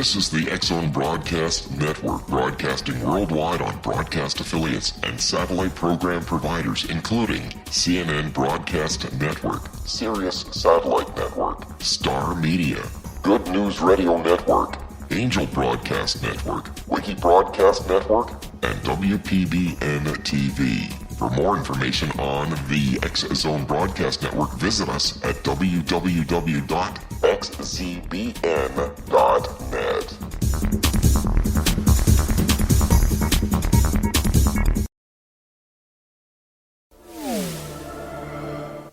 This is the X-Zone Broadcast Network, broadcasting worldwide on broadcast affiliates and satellite program providers, including CNN Broadcast Network, Sirius Satellite Network, Star Media, Good News Radio Network, Angel Broadcast Network, Wiki Broadcast Network, and WPBN TV. For more information on the X-Zone Broadcast Network, visit us at www.xzbn.net.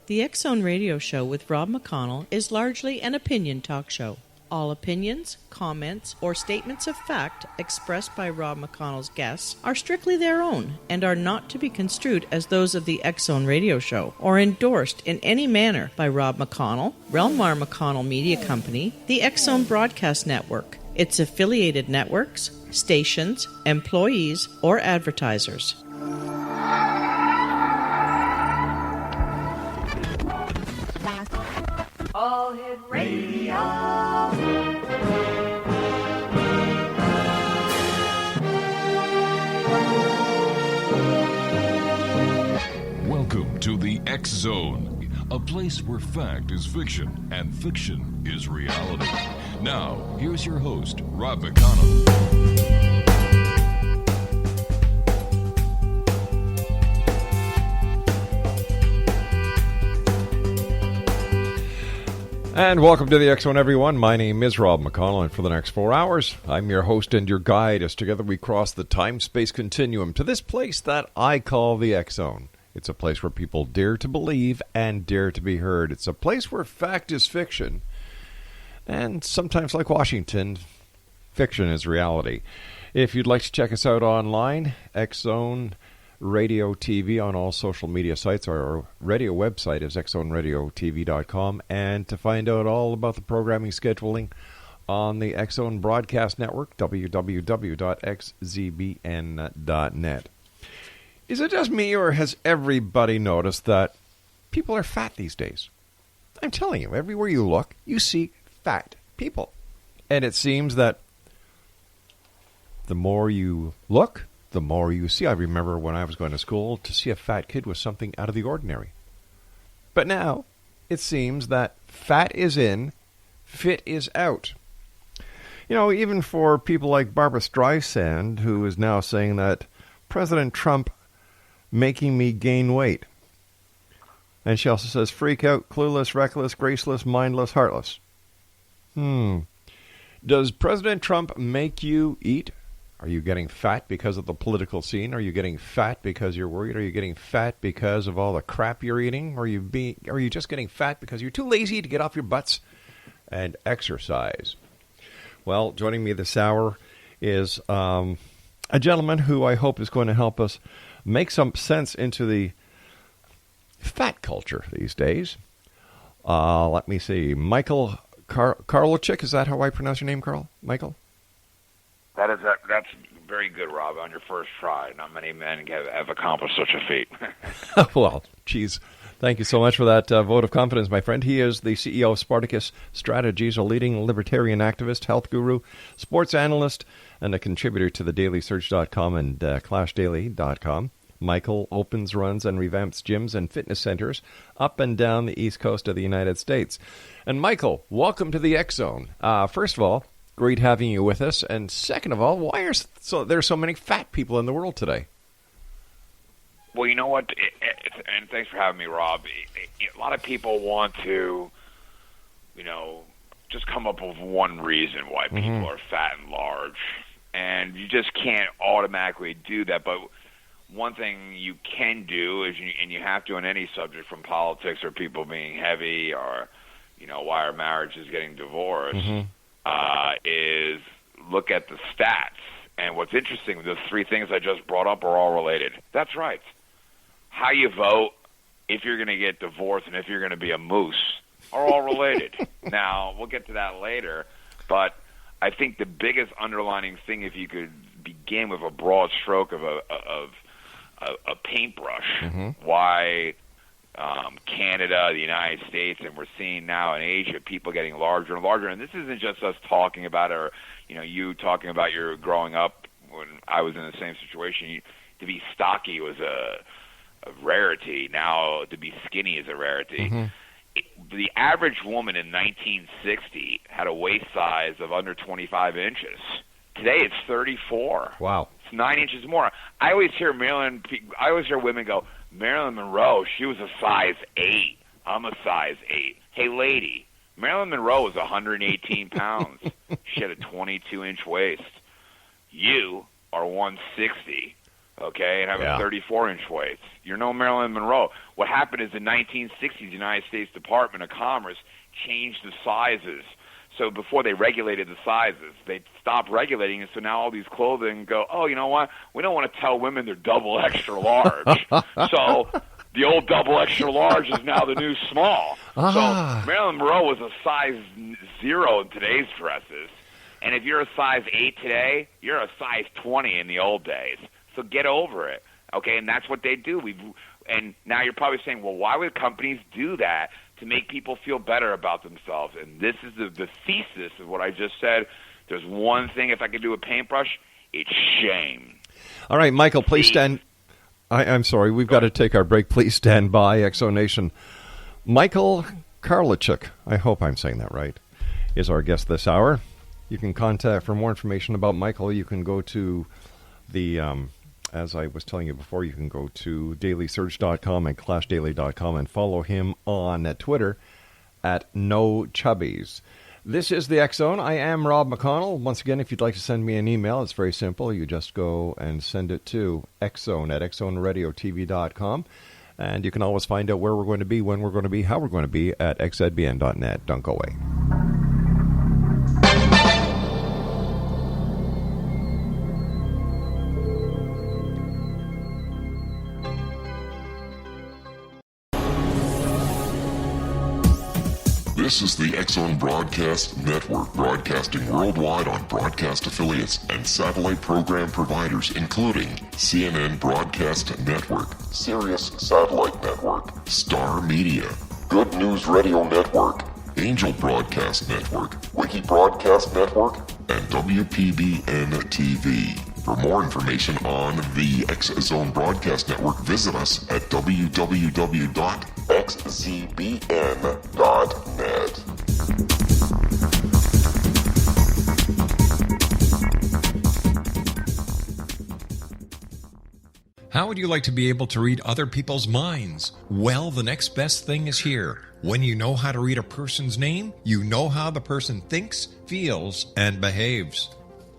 The X-Zone Radio Show with Rob McConnell is largely an opinion talk show. All opinions, comments, or statements of fact expressed by Rob McConnell's guests are strictly their own and are not to be construed as those of the X-Zone Radio Show or endorsed in any manner by Rob McConnell, Relmar McConnell Media Company, the X-Zone Broadcast Network, its affiliated networks, stations, employees, or advertisers. All Hit Radio. Welcome to the X-Zone, a place where fact is fiction and fiction is reality. Now, here's your host, Rob McConnell. And welcome to the X-Zone, everyone. My name is Rob McConnell, and for the next 4 hours, I'm your host and your guide as together we cross the time-space continuum to this place that I call the X-Zone. It's a place where people dare to believe and dare to be heard. It's a place where fact is fiction, and sometimes, like Washington, fiction is reality. If you'd like to check us out online, X-Zone Radio TV on all social media sites. Our radio website is xzoneradiotv.com, and to find out all about the programming scheduling on the X-Zone Broadcast Network, www.xzbn.net. Is it just me, or has everybody noticed that people are fat these days? I'm telling you, everywhere you look, you see fat people. And it seems that the more you look, the more you see. I remember when I was going to school, to see a fat kid was something out of the ordinary. But now, it seems that fat is in, fit is out. You know, even for people like Barbra Streisand, who is now saying that President Trump making me gain weight. And she also says, freak out, clueless, reckless, graceless, mindless, heartless. Does President Trump make you eat? Are you getting fat because of the political scene? Are you getting fat because you're worried? Are you getting fat because of all the crap you're eating? Or are you just getting fat because you're too lazy to get off your butts and exercise? Well, joining me this hour is a gentleman who I hope is going to help us make some sense into the fat culture these days. Let me see. Michael Karolchyk, is that how I pronounce your name, Carl? Michael? That's very good, Rob, on your first try. Not many men have accomplished such a feat. Well, geez. Thank you so much for that vote of confidence, my friend. He is the CEO of Spartacus Strategies, a leading libertarian activist, health guru, sports analyst, and a contributor to the dailysearch.com and clashdaily.com. Michael opens, runs, and revamps gyms and fitness centers up and down the east coast of the United States. And Michael, welcome to the X-Zone. First of all, great having you with us. And second of all, why are there so many fat people in the world today? Well, you know what? And thanks for having me, Rob. A lot of people want to, just come up with one reason why people are fat and large. And you just can't automatically do that. But one thing you can do is, and you have to on any subject, from politics or people being heavy or, why our marriage is getting divorced, is look at the stats. And what's interesting, the three things I just brought up are all related. That's right. How you vote, if you're going to get divorced, and if you're going to be a moose are all related. Now, we'll get to that later, but I think the biggest underlining thing, if you could begin with a broad stroke of a paintbrush, why Canada, the United States, and we're seeing now in Asia people getting larger and larger. And this isn't just us talking about it, or you talking about your growing up when I was in the same situation. To be stocky was a rarity. Now to be skinny is a rarity. Mm-hmm. The average woman in 1960 had a waist size of under 25 inches. Today it's 34. Wow. It's 9 inches more. I always hear women go, Marilyn Monroe, she was a size 8. I'm a size 8. Hey, lady, Marilyn Monroe was 118 pounds. She had a 22-inch waist. You are 160, okay, and have a 34-inch waist. You're no Marilyn Monroe. What happened is the 1960s, the United States Department of Commerce changed the sizes. So before they regulated the sizes, they stopped regulating it. So now all these clothing go, oh, you know what? We don't want to tell women they're double extra large. So the old double extra large is now the new small. So Marilyn Monroe was a size 0 in today's dresses. And if you're a size 8 today, you're a size 20 in the old days. So get over it. Okay, and that's what they do. And now you're probably saying, well, why would companies do that? To make people feel better about themselves. And this is the thesis of what I just said. There's one thing, if I could do a paintbrush, it's shame. All right, Michael, please stand. I'm sorry, we've got to take our break. Please stand by, Exo Nation. Michael Karolchyk, I hope I'm saying that right, is our guest this hour. You can contact, for more information about Michael, you can go to the... as I was telling you before, you can go to dailysearch.com and clashdaily.com and follow him on Twitter at NoChubbies. This is the X-Zone. I am Rob McConnell. Once again, if you'd like to send me an email, it's very simple. You just go and send it to X-Zone at xzoneradiotv.com. And you can always find out where we're going to be, when we're going to be, how we're going to be at xzbn.net. Don't go away. This is the X-Zone Broadcast Network, broadcasting worldwide on broadcast affiliates and satellite program providers, including CNN Broadcast Network, Sirius Satellite Network, Star Media, Good News Radio Network, Angel Broadcast Network, Wiki Broadcast Network, and WPBN TV. For more information on the X-Zone Broadcast Network, visit us at www.xzbn.net. How would you like to be able to read other people's minds? Well, the next best thing is here. When you know how to read a person's name, you know how the person thinks, feels, and behaves.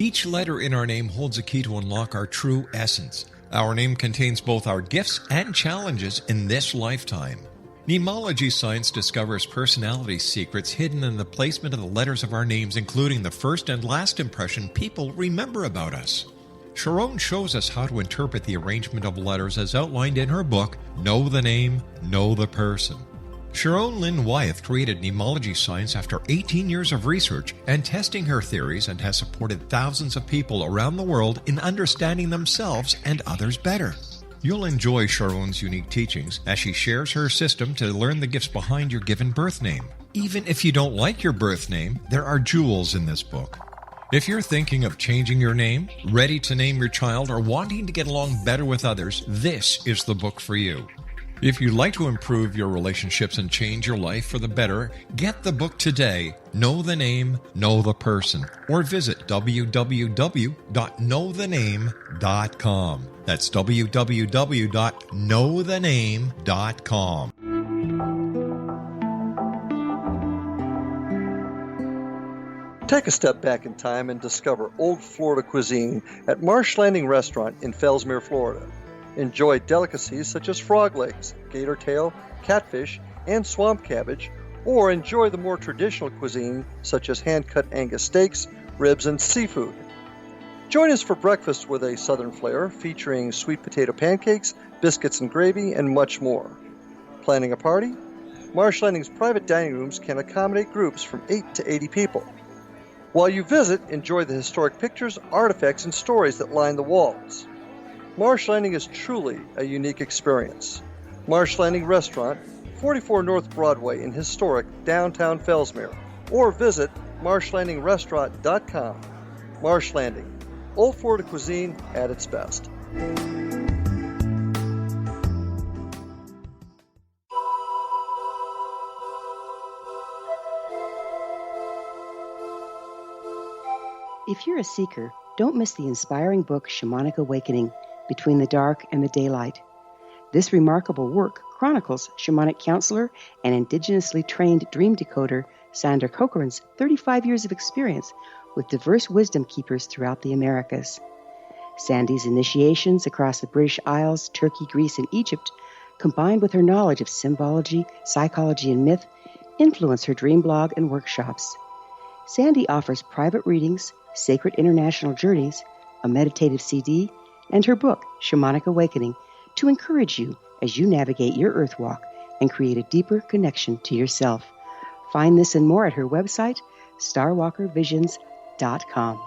Each letter in our name holds a key to unlock our true essence. Our name contains both our gifts and challenges in this lifetime. Mnemology science discovers personality secrets hidden in the placement of the letters of our names, including the first and last impression people remember about us. Sharon shows us how to interpret the arrangement of letters as outlined in her book, Know the Name, Know the Person. Sharon Lynn Wyeth created mnemology science after 18 years of research and testing her theories, and has supported thousands of people around the world in understanding themselves and others better. You'll enjoy Sharon's unique teachings as she shares her system to learn the gifts behind your given birth name. Even if you don't like your birth name, there are jewels in this book. If you're thinking of changing your name, ready to name your child, or wanting to get along better with others, this is the book for you. If you'd like to improve your relationships and change your life for the better, get the book today, Know the Name, Know the Person, or visit www.knowthename.com. That's www.knowthename.com. Take a step back in time and discover old Florida cuisine at Marsh Landing Restaurant in Fellsmere, Florida. Enjoy delicacies such as frog legs, gator tail, catfish, and swamp cabbage, or enjoy the more traditional cuisine such as hand-cut Angus steaks, ribs, and seafood. Join us for breakfast with a southern flair featuring sweet potato pancakes, biscuits and gravy, and much more. Planning a party? Marsh Landing's private dining rooms can accommodate groups from 8 to 80 people. While you visit, enjoy the historic pictures, artifacts, and stories that line the walls. Marsh Landing is truly a unique experience. Marsh Landing Restaurant, 44 North Broadway in historic downtown Fellsmere, or visit marshlandingrestaurant.com. Marsh Landing, Old Florida cuisine at its best. If you're a seeker, don't miss the inspiring book Shamanic Awakening, Between the Dark and the Daylight. This remarkable work chronicles shamanic counselor and indigenously trained dream decoder Sandra Corcoran's 35 years of experience with diverse wisdom keepers throughout the Americas. Sandy's initiations across the British Isles, Turkey, Greece, and Egypt, combined with her knowledge of symbology, psychology, and myth, influence her dream blog and workshops. Sandy offers private readings, sacred international journeys, a meditative CD, and her book, Shamanic Awakening, to encourage you as you navigate your earth walk and create a deeper connection to yourself. Find this and more at her website, starwalkervisions.com.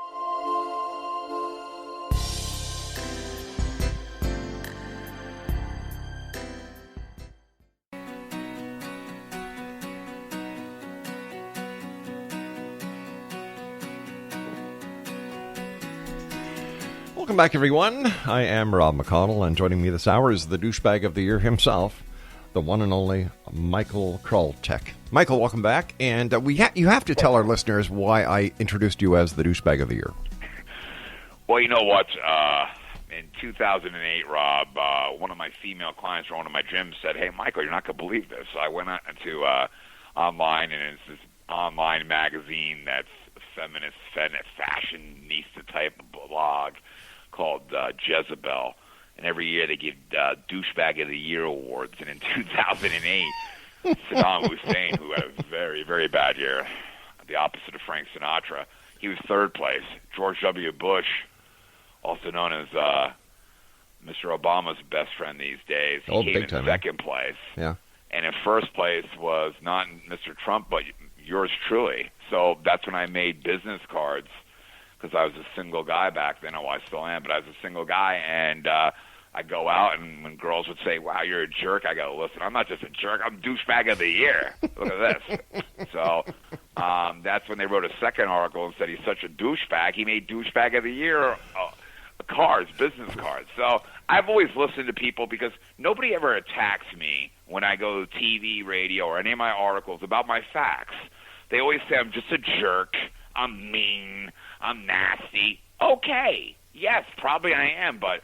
Welcome back, everyone. I am Rob McConnell, and joining me this hour is the douchebag of the year himself, the one and only Michael Karolchyk. Michael, welcome back. And you have to tell our listeners why I introduced you as the douchebag of the year. Well, you know what? In 2008, Rob, one of my female clients from one of my gyms said, "Hey, Michael, you're not going to believe this." I went on to online, and it's this online magazine that's feminist, fashionista type of blog called Jezebel, and every year they give douchebag of the year awards. And in 2008, Saddam Hussein, who had a very, very bad year, the opposite of Frank Sinatra, he was third place. George W. Bush, also known as Mr. Obama's best friend these days, he came in second place. Yeah. And in first place was not Mr. Trump, but yours truly. So that's when I made business cards, because I was a single guy back then. Oh, I still am, but I was a single guy, and I go out, and when girls would say, "Wow, you're a jerk," I go, "Listen, I'm not just a jerk. I'm douchebag of the year. Look at this." So that's when they wrote a second article and said he's such a douchebag. He made douchebag of the year cards, business cards. So I've always listened to people, because nobody ever attacks me when I go to TV, radio, or any of my articles about my facts. They always say I'm just a jerk, I'm mean, I'm nasty. Okay, yes, probably I am, but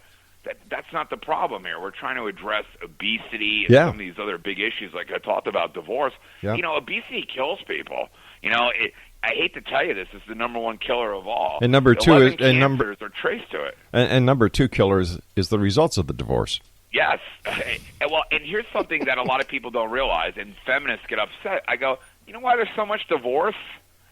that's not the problem here. We're trying to address obesity and some of these other big issues, like I talked about divorce. Yeah. You know, obesity kills people. You know, I hate to tell you this, it's the number one killer of all. And number two is cancers are traced to it. And number two killer is the results of the divorce. Yes. Well, and here's something that a lot of people don't realize, and feminists get upset. I go, you know why there's so much divorce?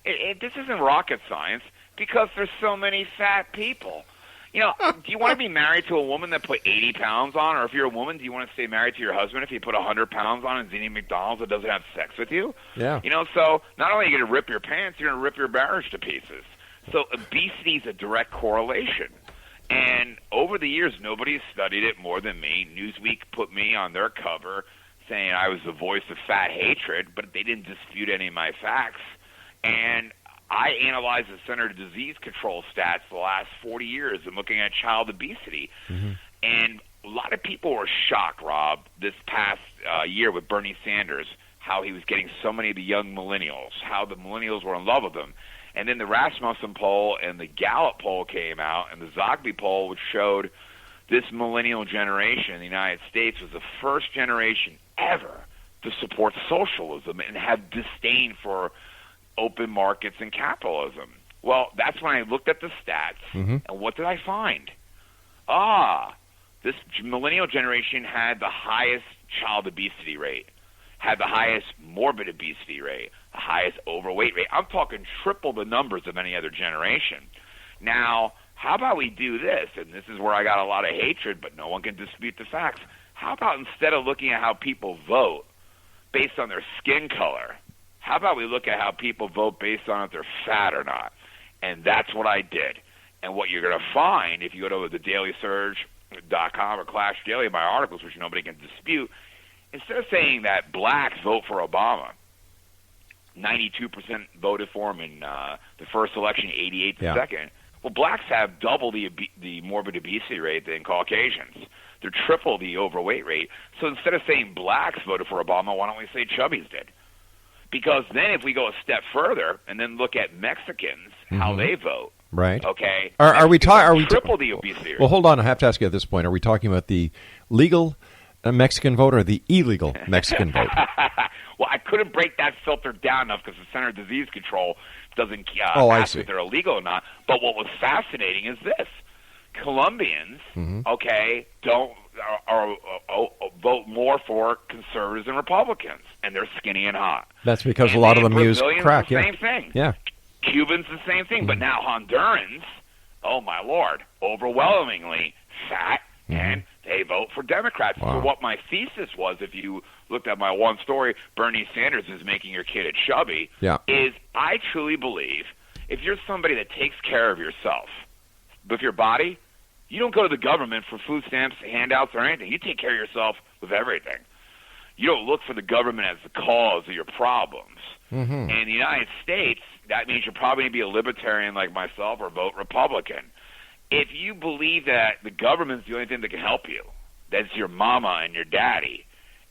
This isn't rocket science, because there's so many fat people. You know, do you want to be married to a woman that put 80 pounds on? Or if you're a woman, do you want to stay married to your husband if he put 100 pounds on and is eating McDonald's and doesn't have sex with you? Yeah. You know, so not only are you going to rip your pants, you're going to rip your marriage to pieces. So obesity is a direct correlation. And over the years, nobody's studied it more than me. Newsweek put me on their cover saying I was the voice of fat hatred, but they didn't dispute any of my facts. And I analyzed the Center for Disease Control stats the last 40 years and looking at child obesity. Mm-hmm. And a lot of people were shocked, Rob, this past year with Bernie Sanders, how he was getting so many of the young millennials, how the millennials were in love with him. And then the Rasmussen poll and the Gallup poll came out, and the Zogby poll, which showed this millennial generation in the United States was the first generation ever to support socialism and have disdain for open markets and capitalism. Well, that's when I looked at the stats, and what did I find? This millennial generation had the highest child obesity rate, had the highest morbid obesity rate, the highest overweight rate. I'm talking triple the numbers of any other generation. Now, how about we do this? And this is where I got a lot of hatred, but no one can dispute the facts. How about instead of looking at how people vote based on their skin color, how about we look at how people vote based on if they're fat or not? And that's what I did. And what you're going to find if you go to thedailysurge.com or Clash Daily, my articles, which nobody can dispute, instead of saying that blacks vote for Obama, 92% voted for him in the first election, 88 the second. Well, blacks have double the morbid obesity rate than Caucasians. They're triple the overweight rate. So instead of saying blacks voted for Obama, why don't we say chubbies did? Because then if we go a step further and then look at Mexicans, how they vote, right? Okay, are we triple the obesity rate? Well, hold on. I have to ask you at this point: are we talking about the legal Mexican vote or the illegal Mexican vote? Well, I couldn't break that filter down enough because the Center of Disease Control doesn't ask if they're illegal or not. But what was fascinating is this: Colombians, okay, don't vote more for conservatives and Republicans, and they're skinny and hot. That's because a lot of them use crack. The same thing. Yeah. Cubans, the same thing. But now Hondurans, oh my Lord, overwhelmingly fat, and they vote for Democrats. Wow. So what my thesis was, if you looked at my one story, Bernie Sanders is making your kid a chubby, is I truly believe if you're somebody that takes care of yourself with your body, you don't go to the government for food stamps, handouts, or anything. You take care of yourself with everything. You don't look for the government as the cause of your problems. And in the United States, that means you're probably going to be a libertarian like myself or vote Republican. If you believe that the government's the only thing that can help you, that's your mama and your daddy,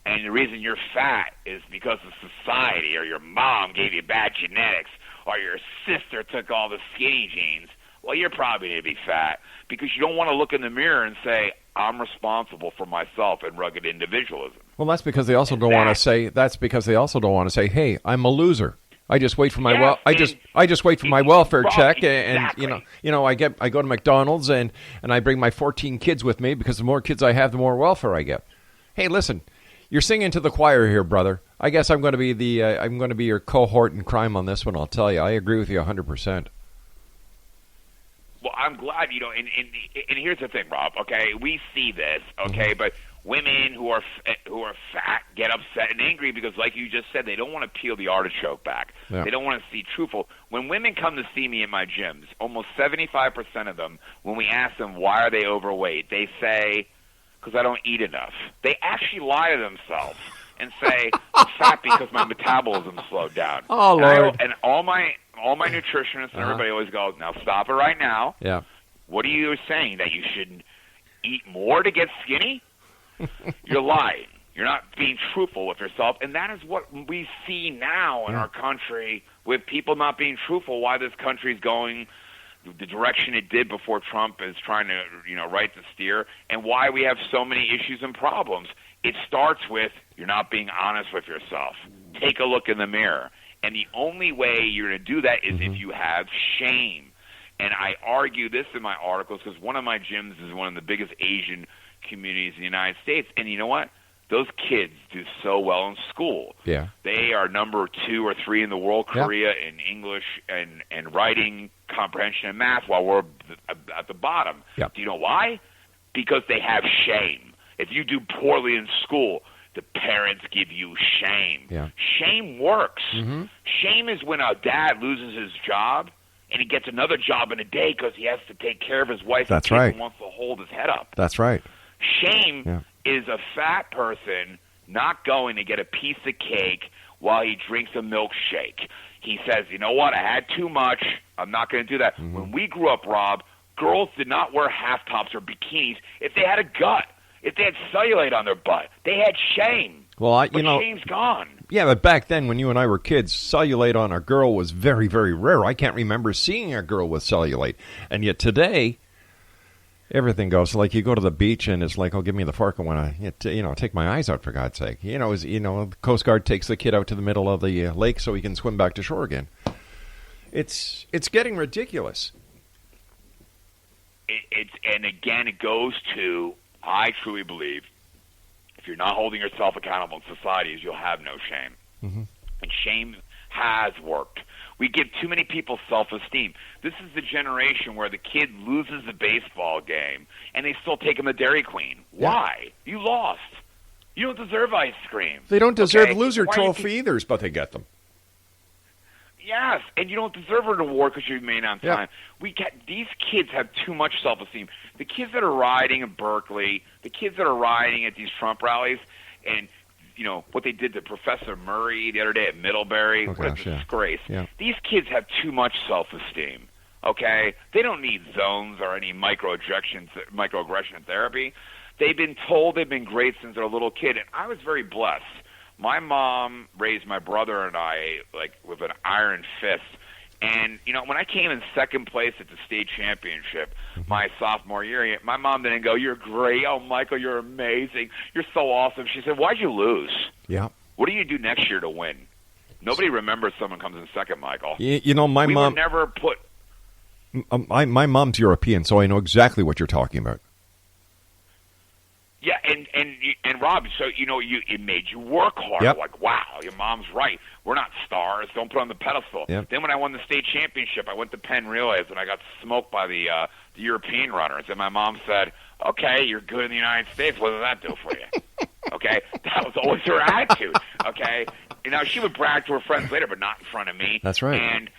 and the reason you're fat is because of society, or your mom gave you bad genetics, or your sister took all the skinny genes, well, you're probably going to be fat because you don't want to look in the mirror and say, I'm responsible for myself and rugged individualism. Well, that's because they also don't want to say. That's because they also don't want to say, "Hey, I'm a loser. I just wait for my I just wait for my welfare check, and I go to McDonald's and I bring my 14 kids with me because the more kids I have, the more welfare I get." Hey, listen, you're singing to the choir here, brother. I guess I'm going to be your cohort in crime on this one. I'll tell you, I agree with you 100%. Well, I'm glad and here's the thing, Rob. Okay, we see this. Okay, but women who are fat get upset and angry because, like you just said, they don't want to peel the artichoke back. Yeah. They don't want to see truthful. When women come to see me in my gyms, almost 75% of them, when we ask them why are they overweight, they say, because I don't eat enough. They actually lie to themselves and say, I'm fat because my metabolism slowed down. Oh, Lord. And all my nutritionists and everybody always goes, now stop it right now. Yeah. What are you saying, that you should eat more to get skinny? You're lying. You're not being truthful with yourself. And that is what we see now in our country, with people not being truthful, why this country's going the direction it did before Trump is trying to, right the steer, and why we have so many issues and problems. It starts with you're not being honest with yourself. Take a look in the mirror. And the only way you're going to do that is if you have shame. And I argue this in my articles because one of my gyms is one of the biggest Asian communities in the United States. And you know what? Those kids do so well in school. Yeah. They are number 2 or 3 in the world, Korea, in English and writing, comprehension, and math, while we're at the bottom. Yep. Do you know why? Because they have shame. If you do poorly in school, the parents give you shame. Yeah. Shame works. Shame is when a dad loses his job and he gets another job in a day because he has to take care of his wife and kids and wants to hold his head up. That's right. Shame is a fat person not going to get a piece of cake while he drinks a milkshake. He says, you know what, I had too much. I'm not going to do that. When we grew up, Rob, girls did not wear half tops or bikinis if they had a gut. If they had cellulite on their butt, they had shame. Well, shame's gone. Yeah, but back then when you and I were kids, cellulite on a girl was very, very rare. I can't remember seeing a girl with cellulite. And yet today, everything goes. Like you go to the beach and it's like, oh, give me the fork. I want to, take my eyes out, for God's sake. The Coast Guard takes the kid out to the middle of the lake so he can swim back to shore again. It's getting ridiculous. And again, it goes to, I truly believe, if you're not holding yourself accountable in societies, you'll have no shame. And shame has worked. We give too many people self-esteem. This is the generation where the kid loses the baseball game, and they still take him to Dairy Queen. Why? You lost. You don't deserve ice cream. They don't deserve loser trophy either, but they get them. Yes, and you don't deserve an award because you remain on time. These kids have too much self-esteem. The kids that are rioting in Berkeley, the kids that are rioting at these Trump rallies, and what they did to Professor Murray the other day at Middlebury. What a disgrace. Yeah. These kids have too much self-esteem, okay? They don't need zones or any microaggression therapy. They've been told they've been great since they're a little kid, and I was very blessed. My mom raised my brother and I, like, with an iron fist. And, when I came in second place at the state championship my sophomore year, my mom didn't go, "You're great. Oh, Michael, you're amazing. You're so awesome." She said, "Why'd you lose? Yeah. What do you do next year to win?" Nobody remembers someone comes in second, Michael. My mom... were never put... my mom's European, so I know exactly what you're talking about. Yeah, and Rob, so it made you work hard. Yep. Like, wow, your mom's right. We're not stars. Don't put on the pedestal. Yep. Then when I won the state championship, I went to Penn Relays and I got smoked by the European runners. And my mom said, "Okay, you're good in the United States. What does that do for you?" Okay, that was always her attitude. Okay, she would brag to her friends later, but not in front of me. That's right. And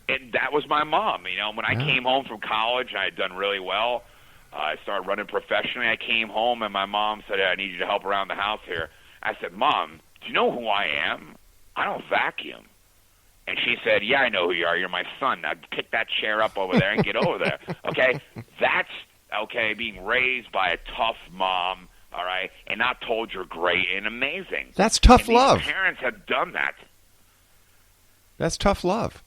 and that was my mom. When I came home from college, I had done really well. I started running professionally. I came home, and my mom said, "I need you to help around the house here." I said, "Mom, do you know who I am? I don't vacuum." And she said, "Yeah, I know who you are. You're my son. Now pick that chair up over there and get over there." Okay? That's, being raised by a tough mom, all right, and not told you're great and amazing. That's tough and love. These parents have done that. That's tough love.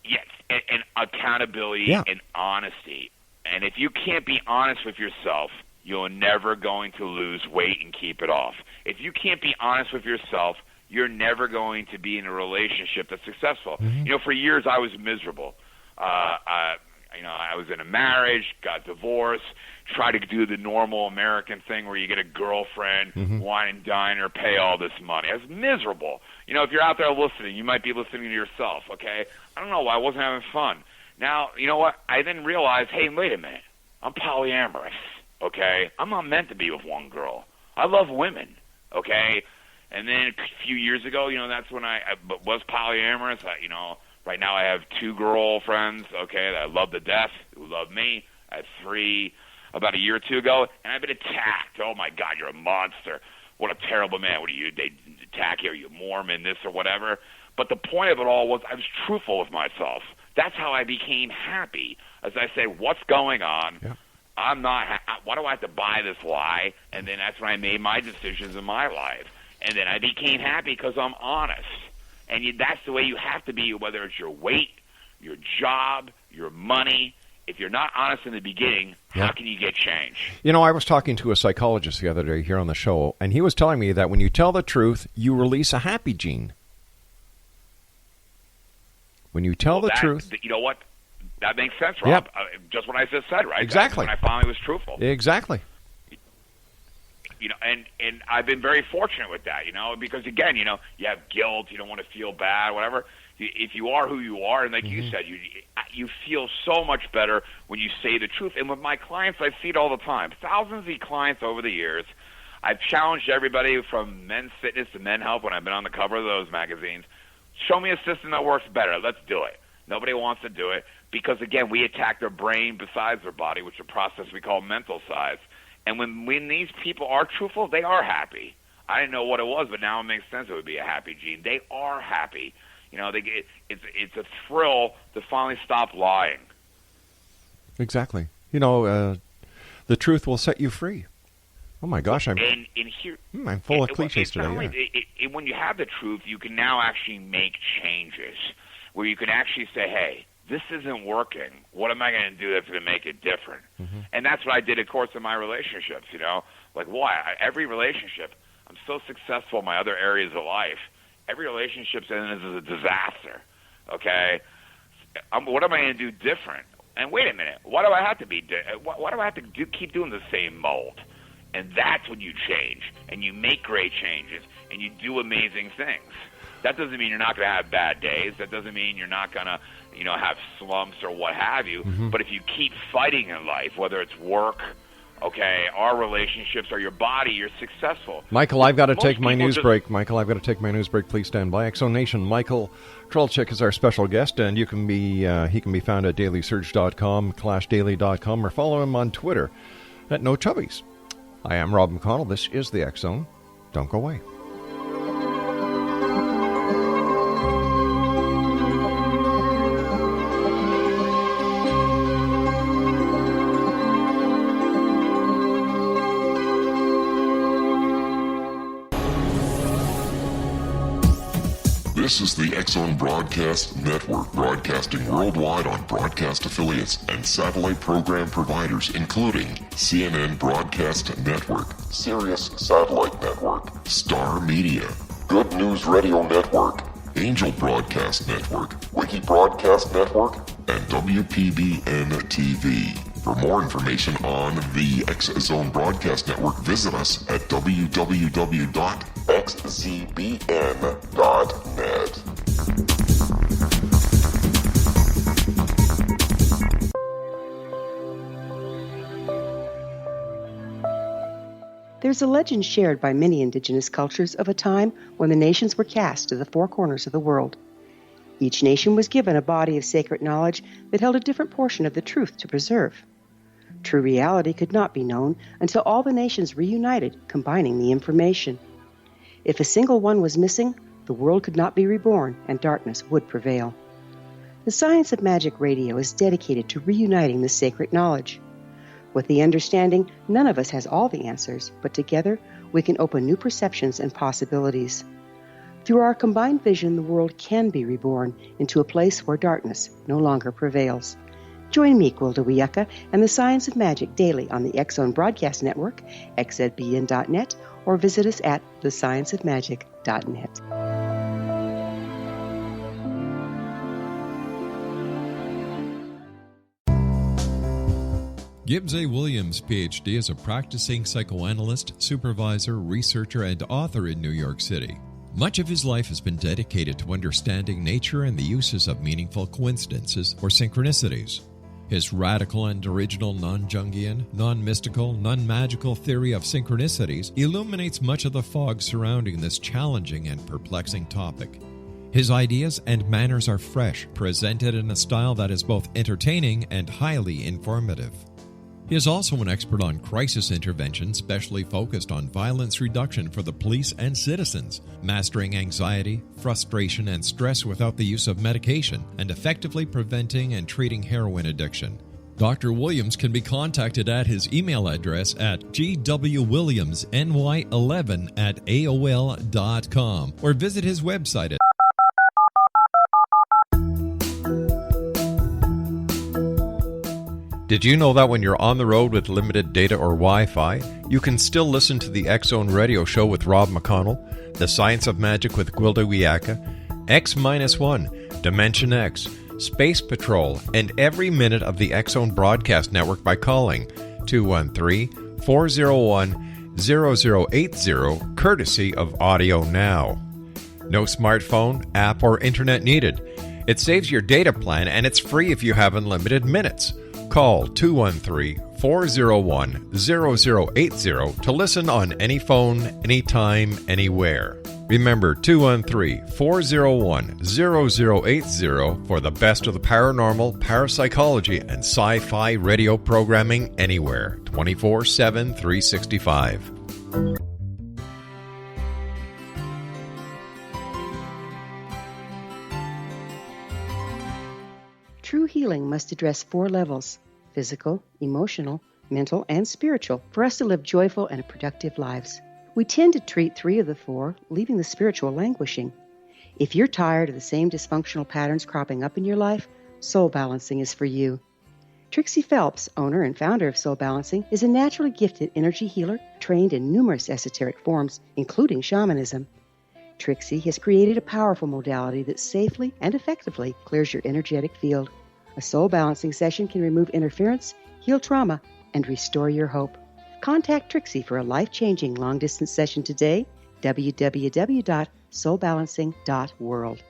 Yes, and accountability and honesty. And if you can't be honest with yourself, you're never going to lose weight and keep it off. If you can't be honest with yourself, you're never going to be in a relationship that's successful. Mm-hmm. For years I was miserable. I was in a marriage, got divorced, tried to do the normal American thing where you get a girlfriend, wine and dine her, pay all this money. I was miserable. If you're out there listening, you might be listening to yourself, okay? I don't know why I wasn't having fun. Now, you know what? I then realized, hey, wait a minute. I'm polyamorous, okay? I'm not meant to be with one girl. I love women, okay? And then a few years ago, that's when I was polyamorous. Right now I have 2 girlfriends, okay, that I love to death, who love me. I had 3 about a year or 2 ago, and I've been attacked. Oh, my God, you're a monster. What a terrible man. What are you? They attack you? Are you Mormon, this or whatever? But the point of it all was I was truthful with myself. That's how I became happy. As I said, what's going on? Yeah. I'm not. Why do I have to buy this lie? And then that's when I made my decisions in my life. And then I became happy because I'm honest. And that's the way you have to be, whether it's your weight, your job, your money. If you're not honest in the beginning, how can you get change? I was talking to a psychologist the other day here on the show, and he was telling me that when you tell the truth, you release a happy gene. When you tell the truth... You know what? That makes sense, Rob. Yep. Just what I just said, right? Exactly. That's when I finally was truthful. Exactly. And I've been very fortunate with that, because, again, you have guilt, you don't want to feel bad, whatever. If you are who you are, and like you said, you feel so much better when you say the truth. And with my clients, I see it all the time. Thousands of clients over the years. I've challenged everybody from Men's Fitness to Men Health when I've been on the cover of those magazines. Show me a system that works better. Let's do it. Nobody wants to do it because, again, we attack their brain besides their body, which is a process we call mental size. And when these people are truthful, they are happy. I didn't know what it was, but now it makes sense it would be a happy gene. They are happy. It's a thrill to finally stop lying. Exactly. The truth will set you free. Oh my gosh, I'm full of cliches today. When you have the truth, you can now actually make changes where you can actually say, hey, this isn't working. What am I going to do that's going to make it different? And that's what I did, of course, in my relationships, Like, why? Every relationship, I'm so successful in my other areas of life. Every relationship in is a disaster, okay? What am I going to do different? And wait a minute, why do I have to be? Why do I have to keep doing the same mold? And that's when you change, and you make great changes, and you do amazing things. That doesn't mean you're not going to have bad days. That doesn't mean you're not going to, have slumps or what have you. But if you keep fighting in life, whether it's work, okay, our relationships or your body, you're successful. Michael, I've got to take my news break. Michael, I've got to take my news break. Please stand by. X-Zone Nation, Michael Karolchyk is our special guest, and he can be found at dailysurge.com, clashdaily.com, or follow him on Twitter at No Chubbies. I am Rob McConnell. This is the X Zone. Don't go away. This is the X Zone Broadcast Network, broadcasting worldwide on broadcast affiliates and satellite program providers, including CNN Broadcast Network, Sirius Satellite Network, Star Media, Good News Radio Network, Angel Broadcast Network, Wiki Broadcast Network, and WPBN TV. For more information on the X Zone Broadcast Network, visit us at www.xzbn.net. There's a legend shared by many indigenous cultures of a time when the nations were cast to the four corners of the world. Each nation was given a body of sacred knowledge that held a different portion of the truth to preserve. True reality could not be known until all the nations reunited, combining the information. If a single one was missing, the world could not be reborn and darkness would prevail. The Science of Magic Radio is dedicated to reuniting this sacred knowledge. With the understanding, none of us has all the answers, but together we can open new perceptions and possibilities. Through our combined vision, the world can be reborn into a place where darkness no longer prevails. Join me, Gwilda Wiyaka, and the Science of Magic daily on the X Zone Broadcast Network, xzbn.net, or visit us at thescienceofmagic.net. Gibbs A. Williams, Ph.D., is a practicing psychoanalyst, supervisor, researcher, and author in New York City. Much of his life has been dedicated to understanding nature and the uses of meaningful coincidences or synchronicities. His radical and original non-Jungian, non-mystical, non-magical theory of synchronicities illuminates much of the fog surrounding this challenging and perplexing topic. His ideas and manners are fresh, presented in a style that is both entertaining and highly informative. He is also an expert on crisis intervention, specially focused on violence reduction for the police and citizens, mastering anxiety, frustration, and stress without the use of medication, and effectively preventing and treating heroin addiction. Dr. Williams can be contacted at his email address at gwwilliamsny11@aol.com or visit his website at Did you know that when you're on the road with limited data or Wi-Fi, you can still listen to the X Zone Radio Show with Rob McConnell, The Science of Magic with Gwilda Wiyaka, X-1, Dimension X, Space Patrol, and every minute of the X Zone Broadcast Network by calling 213-401-0080, courtesy of Audio Now. No smartphone, app, or internet needed. It saves your data plan, and it's free if you have unlimited minutes. Call 213-401-0080 to listen on any phone, anytime, anywhere. Remember 213-401-0080 for the best of the paranormal, parapsychology, and sci-fi radio programming anywhere, 24/7, 365. True healing must address 4 levels: physical, emotional, mental, and spiritual, for us to live joyful and productive lives. We tend to treat 3 of the 4, leaving the spiritual languishing. If you're tired of the same dysfunctional patterns cropping up in your life, soul balancing is for you. Trixie Phelps, owner and founder of Soul Balancing, is a naturally gifted energy healer trained in numerous esoteric forms, including shamanism. Trixie has created a powerful modality that safely and effectively clears your energetic field. A soul balancing session can remove interference, heal trauma, and restore your hope. Contact Trixie for a life-changing long-distance session today, www.soulbalancing.world.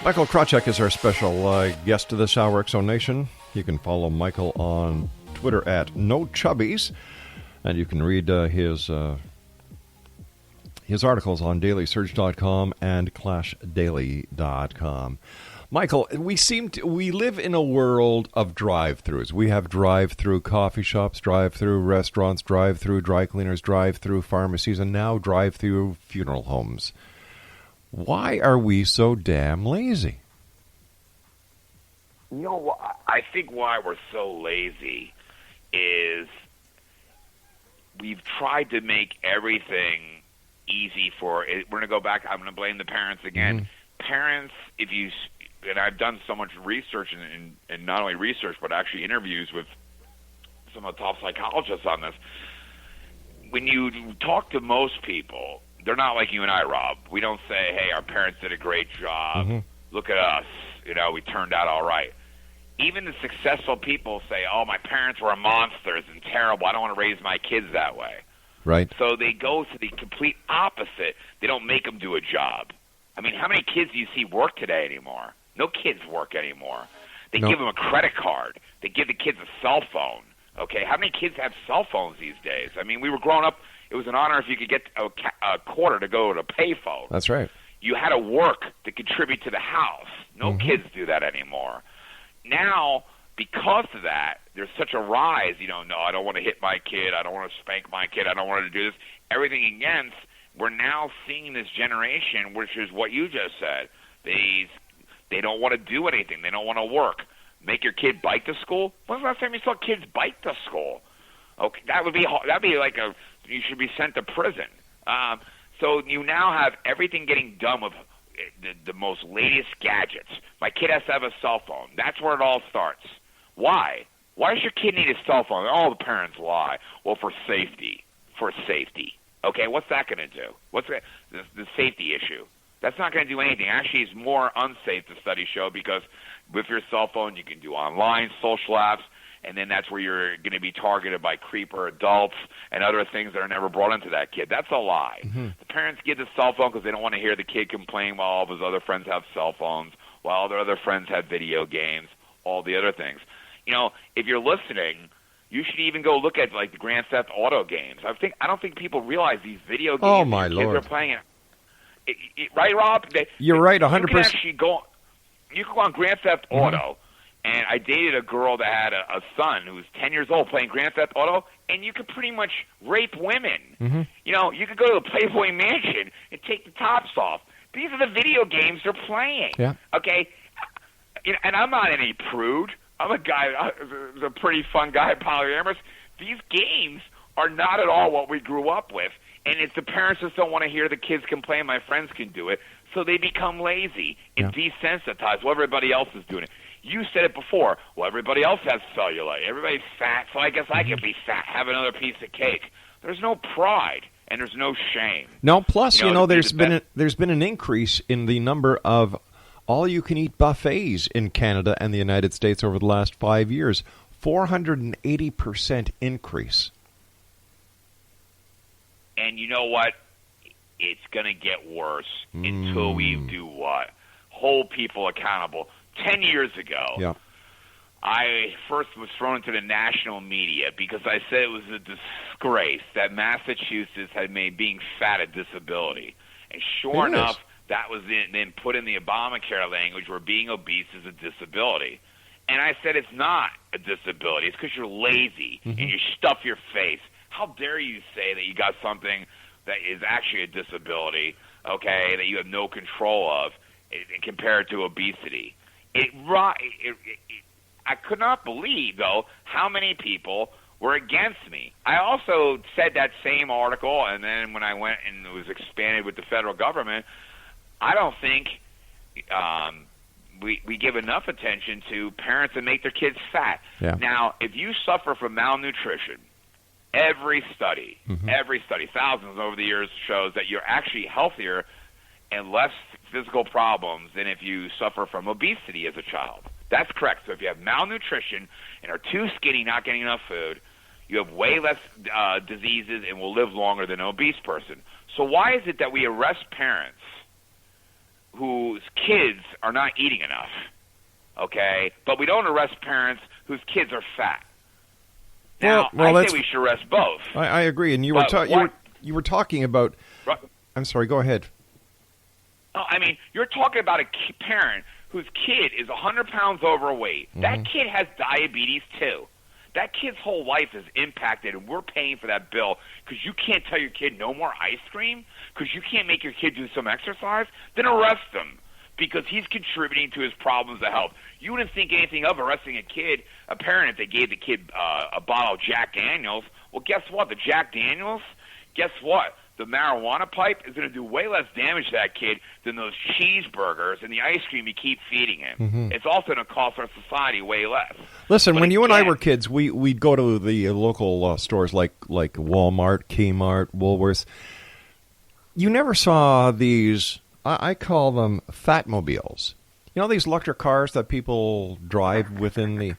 Michael Karolchyk is our special guest to this hour, X Zone Nation. You can follow Michael on Twitter at NoChubbies, and you can read his articles on dailysurge.com and clashdaily.com. Michael, we live in a world of drive-thrus. We have drive-through coffee shops, drive-through restaurants, drive-through dry cleaners, drive-through pharmacies, and now drive-through funeral homes. Why are we so damn lazy? You know, I think why we're so lazy is we've tried to make everything easy for it. We're going to go back. I'm going to blame the parents again. Mm-hmm. Parents, and I've done so much research, and not only research, but actually interviews with some of the top psychologists on this. When you talk to most people, they're not like you and I, Rob. We don't say, hey, our parents did a great job. Mm-hmm. Look at us. We turned out all right. Even the successful people say, oh, my parents were monsters and terrible. I don't want to raise my kids that way. Right. So they go to the complete opposite. They don't make them do a job. I mean, how many kids do you see work today anymore? No kids work anymore. They give them a credit card. They give the kids a cell phone. Okay, how many kids have cell phones these days? I mean, we were growing up, it was an honor if you could get a quarter to go to a payphone. That's right. You had to work to contribute to the house. No kids do that anymore. Now, because of that, there's such a rise. No, I don't want to hit my kid. I don't want to spank my kid. I don't want to do this. Everything against, we're now seeing this generation, which is what you just said. They don't want to do anything. They don't want to work. Make your kid bike to school? When's the last time you saw kids bike to school? Okay, that'd be like you should be sent to prison. So you now have everything getting done with the most latest gadgets. My kid has to have a cell phone. That's where it all starts. Why? Why does your kid need a cell phone? All the parents lie. Well, for safety. For safety. Okay, what's that going to do? What's the safety issue? That's not going to do anything. Actually, it's more unsafe, the studies show, because with your cell phone, you can do online social apps, and then that's where you're going to be targeted by creeper adults and other things that are never brought into that kid. That's a lie. Mm-hmm. The parents give the cell phone because they don't want to hear the kid complain while all of his other friends have cell phones, while all their other friends have video games, all the other things. If you're listening, you should even go look at like the Grand Theft Auto games. I don't think people realize these video games. Oh my Lord! Kids are playing it. Right, Rob? You're right, 100%. You can actually go on Grand Theft Auto, and I dated a girl that had a son who was 10 years old playing Grand Theft Auto, and you could pretty much rape women. Mm-hmm. You could go to the Playboy Mansion and take the tops off. These are the video games they're playing. Yeah. Okay? And I'm not any prude. I'm a guy, a pretty fun guy, polyamorous. These games are not at all what we grew up with. And it's the parents just don't want to hear the kids complain, my friends can do it, so they become lazy and desensitized. Well, everybody else is doing it. You said it before. Well, everybody else has cellulite. Everybody's fat, so I guess I can be fat, have another piece of cake. There's no pride, and there's no shame. No, plus, there's been an increase in the number of all-you-can-eat buffets in Canada and the United States over the last 5 years. 480% increase. And you know what? It's going to get worse until we do what? Hold people accountable. 10 years ago, I first was thrown into the national media because I said it was a disgrace that Massachusetts had made being fat a disability. And sure enough, that was then put in the Obamacare language where being obese is a disability. And I said it's not a disability. It's because you're lazy and you stuff your face. How dare you say that you got something that is actually a disability, okay, that you have no control of, and compare it to obesity? I could not believe, though, how many people were against me. I also said that same article, and then when I went and it was expanded with the federal government, I don't think we give enough attention to parents that make their kids fat. Yeah. Now, if you suffer from malnutrition, every study, thousands over the years, shows that you're actually healthier and less physical problems than if you suffer from obesity as a child. That's correct. So if you have malnutrition and are too skinny, not getting enough food, you have way less diseases and will live longer than an obese person. So why is it that we arrest parents whose kids are not eating enough, okay? But we don't arrest parents whose kids are fat. Now, I say we should arrest both. I agree, and you were talking about. I'm sorry. Go ahead. No, I mean, you're talking about a parent whose kid is 100 pounds overweight. Mm-hmm. That kid has diabetes too. That kid's whole life is impacted, and we're paying for that bill because you can't tell your kid no more ice cream, because you can't make your kid do some exercise. Then arrest him because he's contributing to his problems of health. You wouldn't think anything of arresting a parent if they gave the kid a bottle of Jack Daniels. Well, guess what? The Jack Daniels, guess what? The marijuana pipe is going to do way less damage to that kid than those cheeseburgers and the ice cream you keep feeding him. Mm-hmm. It's also going to cost our society way less. Listen, when you and I were kids, we'd go to the local stores like Walmart, Kmart, Woolworths. You never saw these, I call them fatmobiles. You know these electric cars that people drive within the...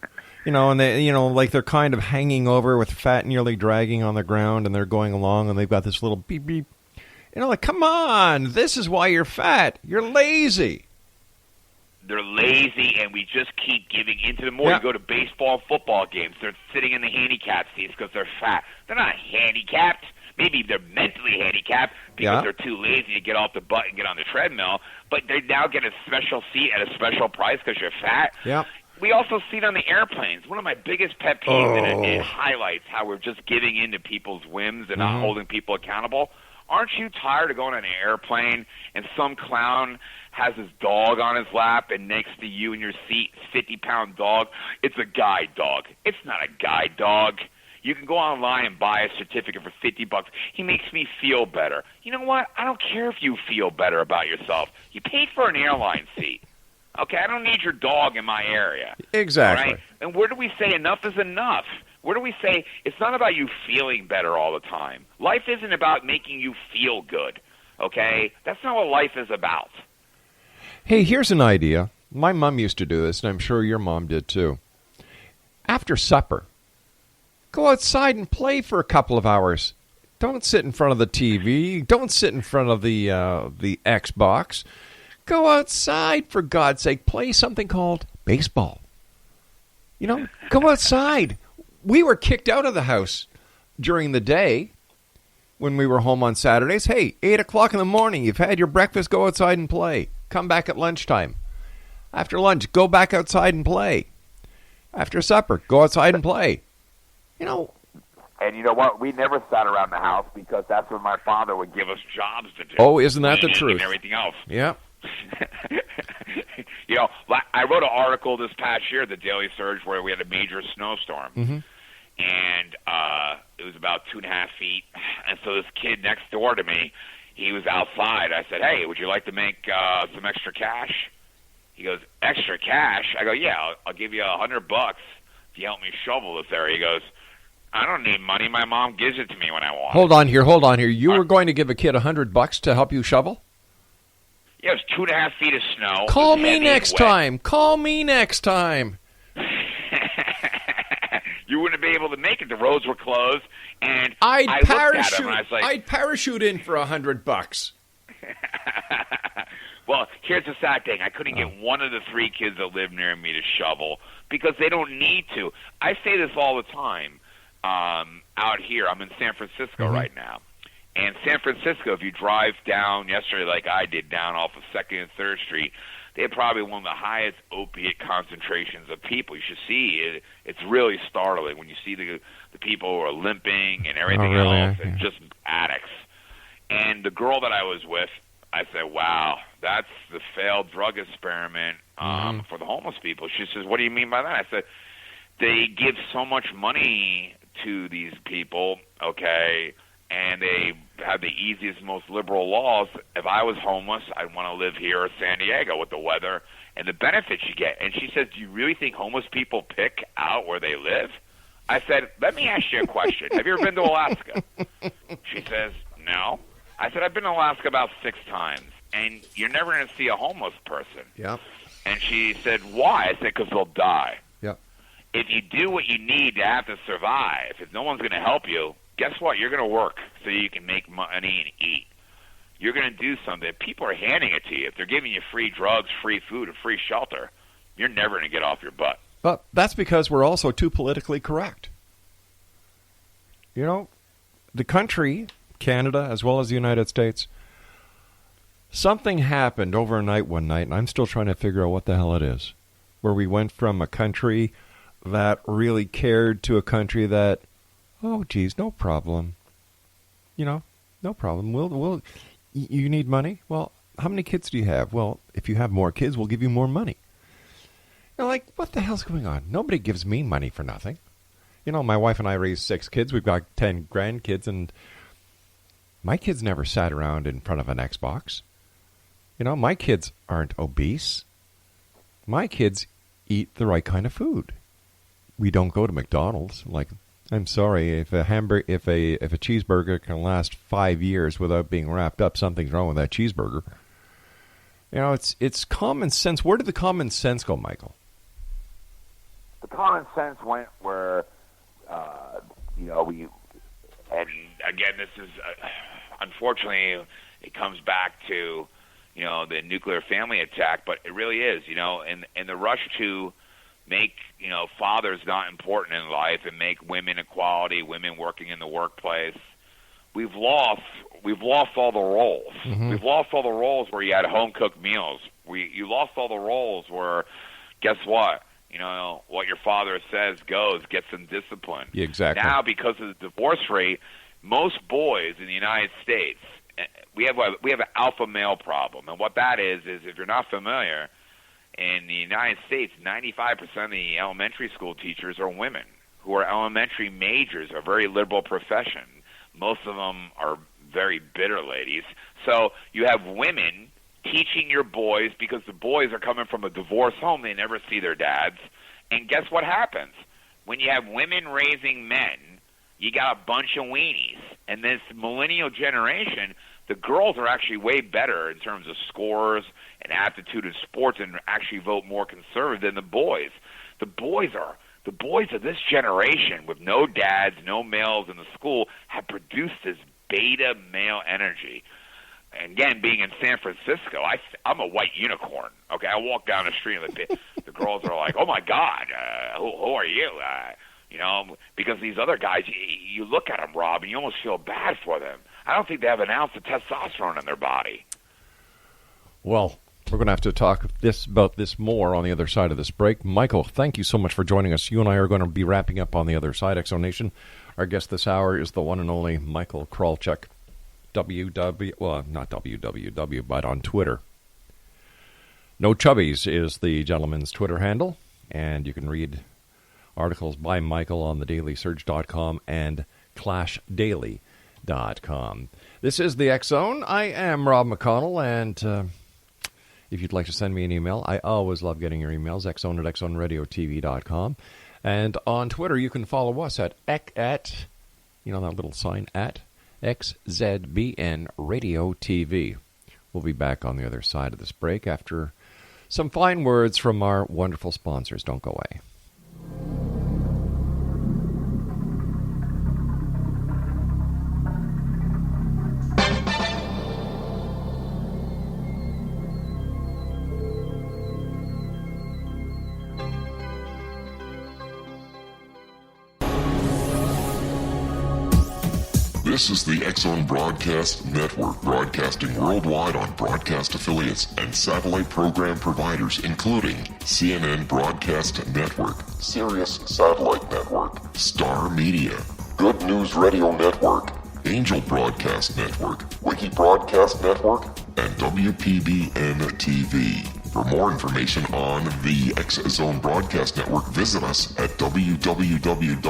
and they, like they're kind of hanging over with fat nearly dragging on the ground, and they're going along, and they've got this little beep beep. Like, come on, this is why you're fat. You're lazy. They're lazy, and we just keep giving into them more. You go to baseball and football games, they're sitting in the handicap seats because they're fat. They're not handicapped. Maybe they're mentally handicapped because they're too lazy to get off the butt and get on the treadmill, but they now get a special seat at a special price because you're fat. Yeah. We also see it on the airplanes. One of my biggest pet peeves, and it highlights how we're just giving in to people's whims and not holding people accountable. Aren't you tired of going on an airplane and some clown has his dog on his lap and next to you in your seat, 50-pound dog? It's a guide dog. It's not a guide dog. You can go online and buy a certificate for $50. He makes me feel better. You know what? I don't care if you feel better about yourself. You paid for an airline seat. Okay, I don't need your dog in my area. Exactly. Right? And where do we say enough is enough? Where do we say it's not about you feeling better all the time? Life isn't about making you feel good, okay? That's not what life is about. Hey, here's an idea. My mom used to do this, and I'm sure your mom did too. After supper, go outside and play for a couple of hours. Don't sit in front of the TV. Don't sit in front of the Xbox. Go outside, for God's sake. Play something called baseball. Go outside. We were kicked out of the house during the day when we were home on Saturdays. Hey, 8 o'clock in the morning, you've had your breakfast, go outside and play. Come back at lunchtime. After lunch, go back outside and play. After supper, go outside and play. And you know what? We never sat around the house because that's when my father would give us jobs to do. Oh, isn't that the truth? And everything else. Yeah. I wrote an article this past year, the Daily Surge, where we had a major snowstorm. Mm-hmm. And it was about 2.5 feet. And so this kid next door to me, he was outside. I said, hey, would you like to make some extra cash? He goes, extra cash? I go, yeah, I'll give you $100 if you help me shovel this area. He goes, I don't need money. My mom gives it to me when I want it. Hold on here. You were going to give a kid $100 to help you shovel? Yeah, it was 2.5 feet of snow. Call me next time. You wouldn't be able to make it. The roads were closed, and I'd looked at him and I was like, I'd parachute in for $100. Well, here's the sad thing. I couldn't get one of the 3 kids that live near me to shovel because they don't need to. I say this all the time out here. I'm in San Francisco right now. And San Francisco, if you drive down yesterday like I did, down off of 2nd and 3rd Street, they have probably one of the highest opiate concentrations of people. You should see it. It's really startling when you see the people who are limping and everything else, and just addicts. And the girl that I was with, I said, wow, that's the failed drug experiment for the homeless people. She says, what do you mean by that? I said, they give so much money to these people, okay, and they have the easiest, most liberal laws. If I was homeless, I'd want to live here in San Diego with the weather and the benefits you get. And she says, do you really think homeless people pick out where they live? I said, let me ask you a question. Have you ever been to Alaska? She says, no. I said, I've been to Alaska about 6 times, and you're never going to see a homeless person. Yeah. And she said, why? I said, because they'll die. Yeah. If you do what you need to have to survive, if no one's going to help you, guess what? You're going to work so you can make money and eat. You're going to do something. People are handing it to you. If they're giving you free drugs, free food, and free shelter, you're never going to get off your butt. But that's because we're also too politically correct. You know, the country, Canada, as well as the United States, something happened overnight one night, and I'm still trying to figure out what the hell it is, where we went from a country that really cared to a country that, oh, geez, no problem. You know, no problem. We'll. You need money? Well, how many kids do you have? Well, if you have more kids, we'll give you more money. You're like, what the hell's going on? Nobody gives me money for nothing. You know, my wife and I raised 6 kids. We've got 10 grandkids, and my kids never sat around in front of an Xbox. You know, my kids aren't obese. My kids eat the right kind of food. We don't go to McDonald's. Like, I'm sorry, if a cheeseburger can last 5 years without being wrapped up, something's wrong with that cheeseburger. You know, it's common sense. Where did the common sense go, Michael? The common sense went where, and again, this is, unfortunately, it comes back to, the nuclear family attack, but it really is, in the rush to make, fathers not important in life and make women equality, women working in the workplace. We've lost all the roles. Mm-hmm. We've lost all the roles where you had home-cooked meals. You lost all the roles where, guess what? What your father says goes, get some discipline. Yeah, exactly. Now, because of the divorce rate, most boys in the United States, we have an alpha male problem. And what that is if you're not familiar, in the United States, 95% of the elementary school teachers are women who are elementary majors, a very liberal profession. Most of them are very bitter ladies. So you have women teaching your boys because the boys are coming from a divorce home. They never see their dads. And guess what happens? When you have women raising men, you got a bunch of weenies. And this millennial generation, the girls are actually way better in terms of scores and aptitude in sports and actually vote more conservative than the boys. The boys of this generation with no dads, no males in the school have produced this beta male energy. And again, being in San Francisco, I'm a white unicorn. Okay, I walk down the street and the girls are like, "Oh my God, who are you?" Because these other guys, you look at them, Rob, and you almost feel bad for them. I don't think they have an ounce of testosterone in their body. Well, we're going to have to talk about this more on the other side of this break. Michael, thank you so much for joining us. You and I are going to be wrapping up on the other side, Exo Nation. Our guest this hour is the one and only Michael Karolchyk, not www, but on Twitter. No Chubbies is the gentleman's Twitter handle, and you can read articles by Michael on thedailysurge.com and clashdaily.com. This is the X-Zone. I am Rob McConnell, and if you'd like to send me an email, I always love getting your emails, xzone@xzoneradiotv.com. And on Twitter, you can follow us at that little sign, at XZBN Radio TV. We'll be back on the other side of this break after some fine words from our wonderful sponsors. Don't go away. This is the X-Zone Broadcast Network, broadcasting worldwide on broadcast affiliates and satellite program providers, including CNN Broadcast Network, Sirius Satellite Network, Star Media, Good News Radio Network, Angel Broadcast Network, Wiki Broadcast Network, and WPBN TV. For more information on the X-Zone Broadcast Network, visit us at www.xzbn.net.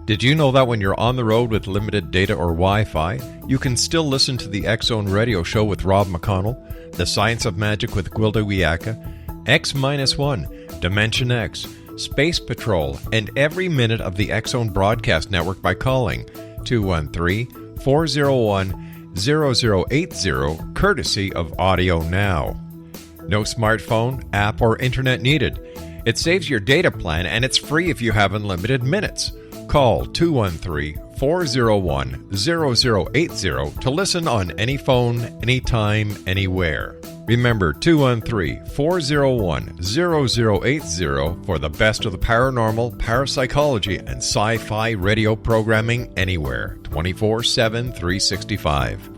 Did you know that when you're on the road with limited data or Wi-Fi, you can still listen to the X-Zone Radio Show with Rob McConnell, The Science of Magic with Gwilda Wiyaka, X-1, Dimension X, Space Patrol, and every minute of the X-Zone Broadcast Network by calling 213-401-0080, courtesy of Audio Now. No smartphone, app, or internet needed. It saves your data plan, and it's free if you have unlimited minutes. Call 213-401-0080 to listen on any phone, anytime, anywhere. Remember 213-401-0080 for the best of the paranormal, parapsychology, and sci-fi radio programming anywhere, 24/7, 365.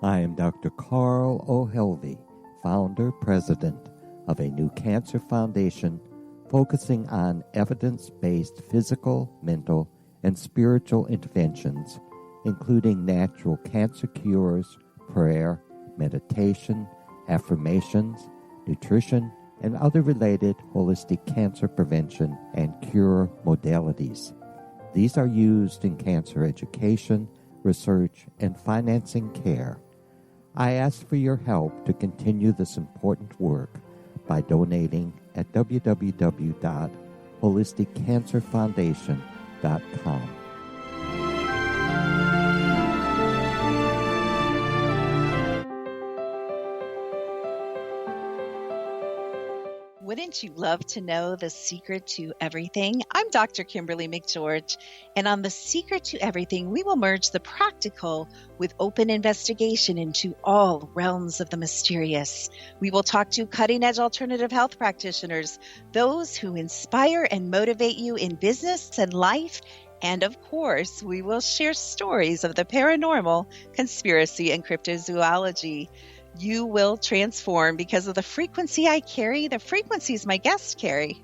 I am Dr. Carl O'Helvey, founder, president of a new cancer foundation focusing on evidence-based physical, mental, and spiritual interventions, including natural cancer cures, prayer, meditation, affirmations, nutrition, and other related holistic cancer prevention and cure modalities. These are used in cancer education, research, and financing care. I ask for your help to continue this important work by donating at www.holisticcancerfoundation.com. Wouldn't you love to know the secret to everything? I'm Dr. Kimberly McGeorge, and on The Secret to Everything, we will merge the practical with open investigation into all realms of the mysterious. We will talk to cutting-edge alternative health practitioners, those who inspire and motivate you in business and life, and of course, we will share stories of the paranormal, conspiracy, and cryptozoology. You will transform because of the frequency I carry, the frequencies my guests carry.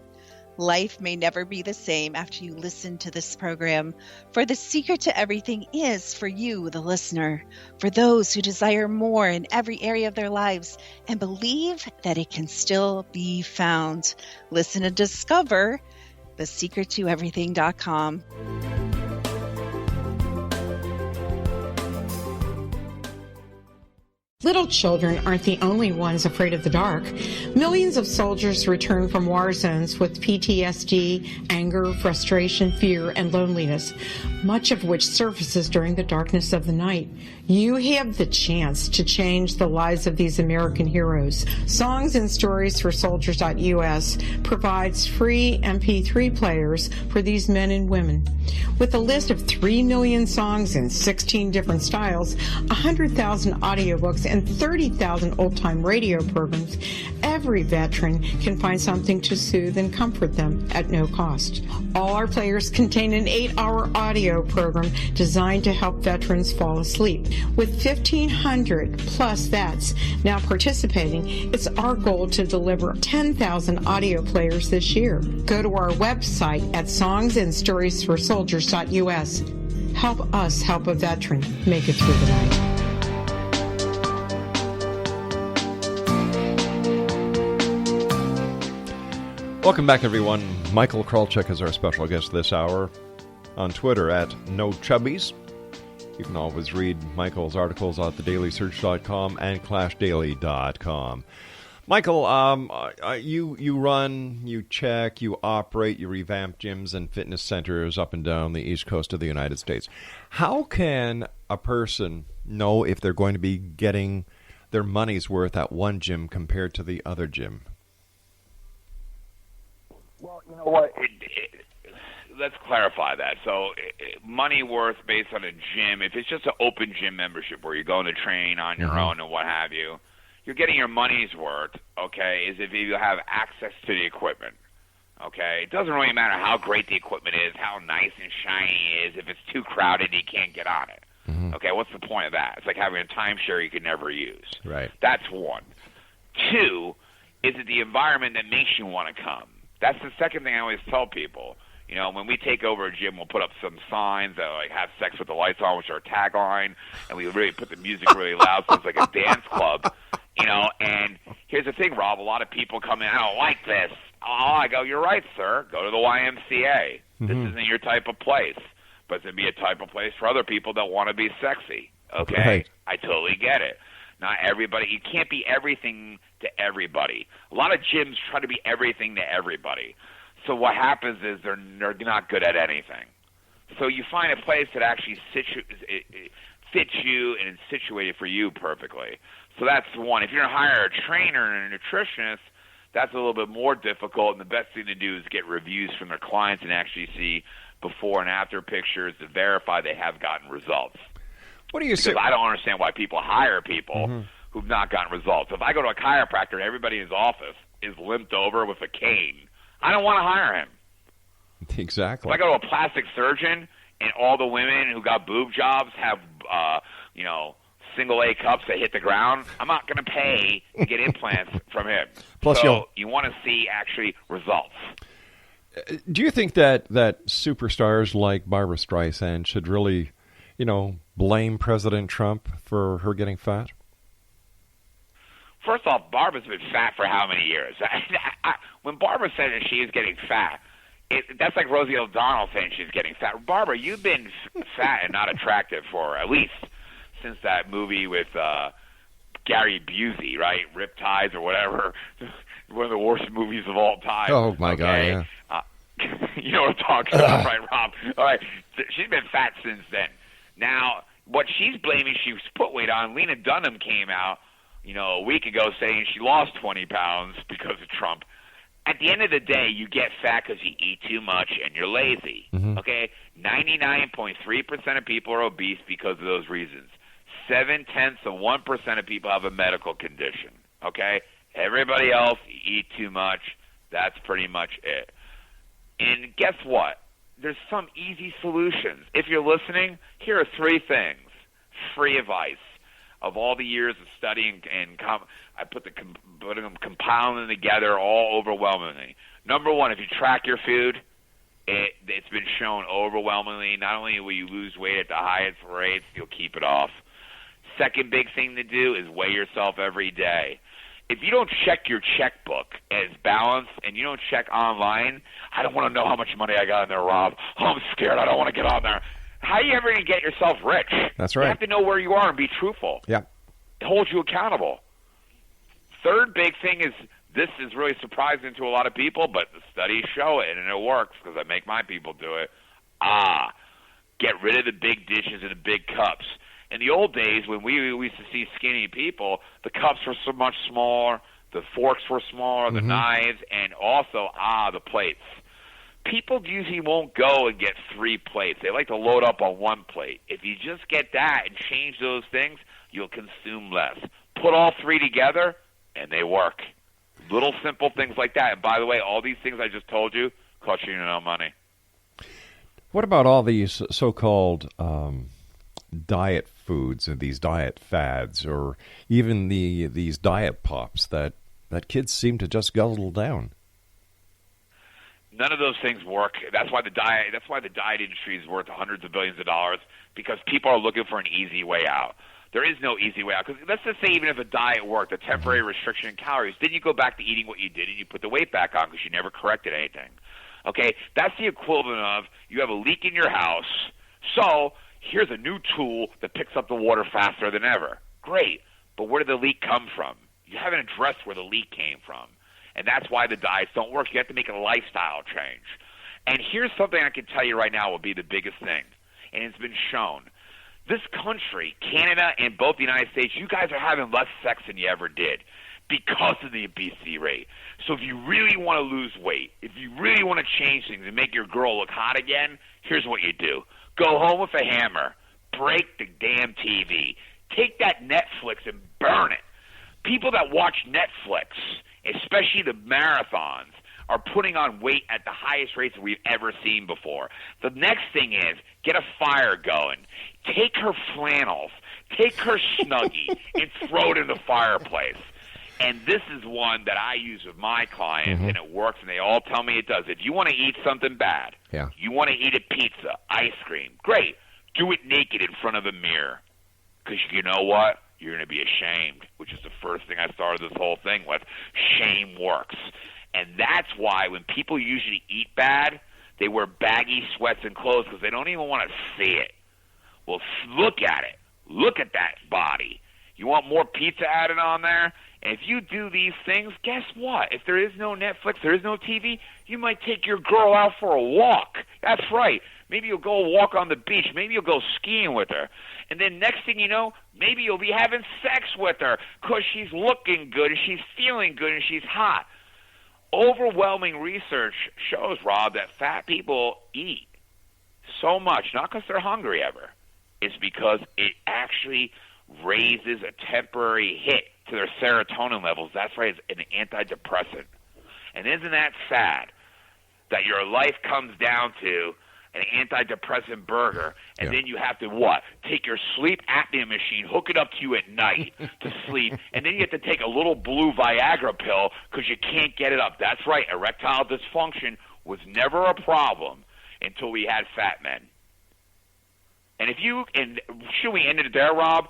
Life may never be the same after you listen to this program, for the secret to everything is for you, the listener, for those who desire more in every area of their lives and believe that it can still be found. Listen and discover thesecrettoeverything.com. Little children aren't the only ones afraid of the dark. Millions of soldiers return from war zones with PTSD, anger, frustration, fear, and loneliness, much of which surfaces during the darkness of the night. You have the chance to change the lives of these American heroes. Songs and Stories for Soldiers.us provides free MP3 players for these men and women. With a list of 3 million songs in 16 different styles, 100,000 audiobooks, and 30,000 old-time radio programs, every veteran can find something to soothe and comfort them at no cost. All our players contain an 8-hour audio program designed to help veterans fall asleep. With 1,500 plus vets now participating, it's our goal to deliver 10,000 audio players this year. Go to our website at songsandstoriesforsoldiers.us. Help us help a veteran make it through the night. Welcome back, everyone. Michael Karolchyk is our special guest this hour. On Twitter at NoChubbies. You can always read Michael's articles at thedailysearch.com and clashdaily.com. Michael, you run, you check, you operate, you revamp gyms and fitness centers up and down the east coast of the United States. How can a person know if they're going to be getting their money's worth at one gym compared to the other gym? Well, you know what? Let's clarify that. So, money worth based on a gym, if it's just an open gym membership where you're going to train on your own and what have you, you're getting your money's worth, okay, is if you have access to the equipment, okay? It doesn't really matter how great the equipment is, how nice and shiny it is, if it's too crowded and you can't get on it. Okay, what's the point of that? It's like having a timeshare you can never use. Right. That's one. Two, is it the environment that makes you want to come? That's the second thing I always tell people. You know, when we take over a gym, we'll put up some signs that like have sex with the lights on, which are a tagline, and we really put the music really loud, so it's like a dance club. You know, and here's the thing, Rob. A lot of people come in, I don't like this. Oh, I go, you're right, sir. Go to the YMCA. This isn't your type of place, but it's going to be a type of place for other people that want to be sexy. Okay? Right. I totally get it. Not everybody. You can't be everything to everybody. A lot of gyms try to be everything to everybody. So what happens is they're not good at anything. So you find a place that actually fits you and is situated for you perfectly. So that's one. If you're going to hire a trainer and a nutritionist, that's a little bit more difficult, and the best thing to do is get reviews from their clients and actually see before and after pictures to verify they have gotten results. What do you say? Because I don't understand why people hire people who've not gotten results. If I go to a chiropractor and everybody in his office is limped over with a cane, I don't want to hire him. Exactly. If I go to a plastic surgeon and all the women who got boob jobs have, single A cups that hit the ground, I'm not going to pay to get implants from him. Plus, so you want to see actually results. Do you think that superstars like Barbra Streisand should really, blame President Trump for her getting fat? First off, Barbara's been fat for how many years? When Barbara said that she is getting fat, that's like Rosie O'Donnell saying she's getting fat. Barbara, you've been fat and not attractive for at least since that movie with Gary Busey, right? Riptides or whatever. One of the worst movies of all time. Oh, my God, yeah. You know what I'm talking about, right, Rob? All right. She's been fat since then. Now, what she's blaming, she's put weight on. Lena Dunham came out, a week ago saying she lost 20 pounds because of Trump. At the end of the day, you get fat because you eat too much and you're lazy, okay? 99.3% of people are obese because of those reasons. 0.7% of people have a medical condition, okay? Everybody else, you eat too much. That's pretty much it. And guess what? There's some easy solutions. If you're listening, here are 3 things. Free advice. Of all the years of studying and I putting them compiling them together all overwhelmingly. Number 1, if you track your food, it's been shown overwhelmingly, not only will you lose weight at the highest rates, you'll keep it off. Second big thing to do is weigh yourself every day. If you don't check your checkbook as balanced and you don't check online, I don't want to know how much money I got in there, Rob. Oh, I'm scared. I don't want to get on there. How are you ever going to get yourself rich? That's right. You have to know where you are and be truthful. Yeah. It holds you accountable. Third big thing is, this is really surprising to a lot of people, but the studies show it, and it works because I make my people do it. Get rid of the big dishes and the big cups. In the old days, when we used to see skinny people, the cups were so much smaller, the forks were smaller, the knives, and also, the plates. People usually won't go and get 3 plates. They like to load up on 1 plate. If you just get that and change those things, you'll consume less. Put all 3 together, and they work. Little simple things like that. And by the way, all these things I just told you cost you no money. What about all these so-called diet foods and these diet fads, or even these diet pops that kids seem to just guzzle down? None of those things work. That's why the diet industry is worth hundreds of billions of dollars, because people are looking for an easy way out. There is no easy way out. Because let's just say even if a diet worked, a temporary restriction in calories, then you go back to eating what you did and you put the weight back on because you never corrected anything. Okay? That's the equivalent of you have a leak in your house, so here's a new tool that picks up the water faster than ever. Great. But where did the leak come from? You haven't addressed where the leak came from. And that's why the diets don't work. You have to make a lifestyle change. And here's something I can tell you right now will be the biggest thing, and it's been shown. This country, Canada and both the United States, you guys are having less sex than you ever did because of the obesity rate. So if you really want to lose weight, if you really want to change things and make your girl look hot again, here's what you do. Go home with a hammer. Break the damn TV. Take that Netflix and burn it. People that watch Netflix, especially the marathons, are putting on weight at the highest rates we've ever seen before. The next thing is get a fire going. Take her flannels, take her Snuggie, and throw it in the fireplace. And this is one that I use with my clients, and it works, and they all tell me it does. If you want to eat something bad, you want to eat a pizza, ice cream, great. Do it naked in front of a mirror. Because you know what? You're going to be ashamed, which is the first thing I started this whole thing with. Shame works. And that's why when people usually eat bad, they wear baggy sweats and clothes because they don't even want to see it. Well, look at it. Look at that body. You want more pizza added on there? And if you do these things, guess what? If there is no Netflix, there is no TV, you might take your girl out for a walk. That's right. Maybe you'll go walk on the beach. Maybe you'll go skiing with her. And then next thing you know, maybe you'll be having sex with her because she's looking good and she's feeling good and she's hot. Overwhelming research shows, Rob, that fat people eat so much, not because they're hungry ever. It's because it actually raises a temporary hit to their serotonin levels. That's right, it's an antidepressant. And isn't that sad that your life comes down to an antidepressant burger, and then you have to what? Take your sleep apnea machine, hook it up to you at night to sleep, and then you have to take a little blue Viagra pill because you can't get it up. That's right, erectile dysfunction was never a problem until we had fat men. And should we end it there, Rob?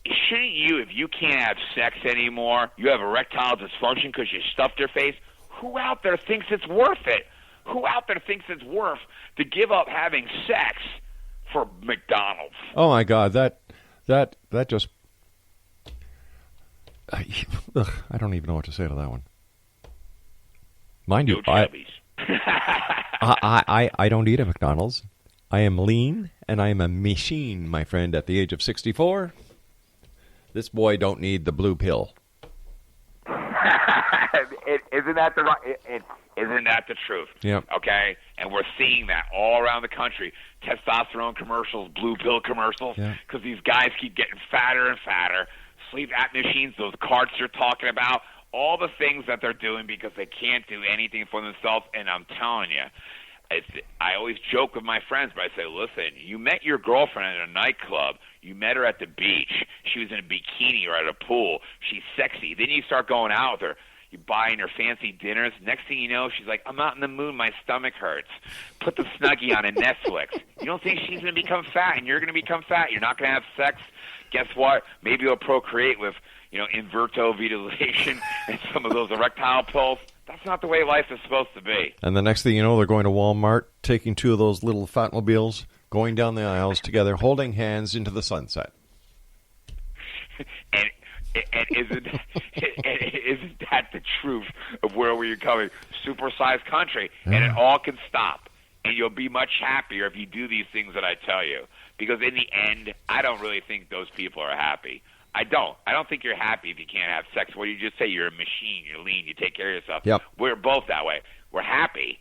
Shouldn't you, if you can't have sex anymore, you have erectile dysfunction because you stuffed your face? Who out there thinks it's worth it? Who out there thinks it's worth to give up having sex for McDonald's? Oh my God, that just I don't even know what to say to that one. Mind you, I don't eat at McDonald's. I am lean and I am a machine, my friend. At the age of 64, this boy don't need the blue pill. Isn't that the truth? Yeah. Okay? And we're seeing that all around the country. Testosterone commercials, blue pill commercials, because these guys keep getting fatter and fatter. Sleep apnea machines, those carts you're talking about, all the things that they're doing because they can't do anything for themselves. And I'm telling you, I always joke with my friends, but I say, listen, you met your girlfriend at a nightclub. You met her at the beach. She was in a bikini or at a pool. She's sexy. Then you start going out with her. You buying her fancy dinners. Next thing you know, she's like, I'm not in the mood. My stomach hurts. Put the Snuggie on a Netflix. You don't think she's going to become fat, and you're going to become fat. You're not going to have sex. Guess what? Maybe you'll procreate with, in vitro fertilization and some of those erectile pills. That's not the way life is supposed to be. And the next thing you know, they're going to Walmart, taking two of those little Fatmobiles, going down the aisles together, holding hands into the sunset. And isn't that the truth of where we're coming? Supersized country, and it all can stop. And you'll be much happier if you do these things that I tell you. Because in the end, I don't really think those people are happy. I don't think you're happy if you can't have sex. What do you just say? You're a machine. You're lean. You take care of yourself. Yep. We're both that way. We're happy.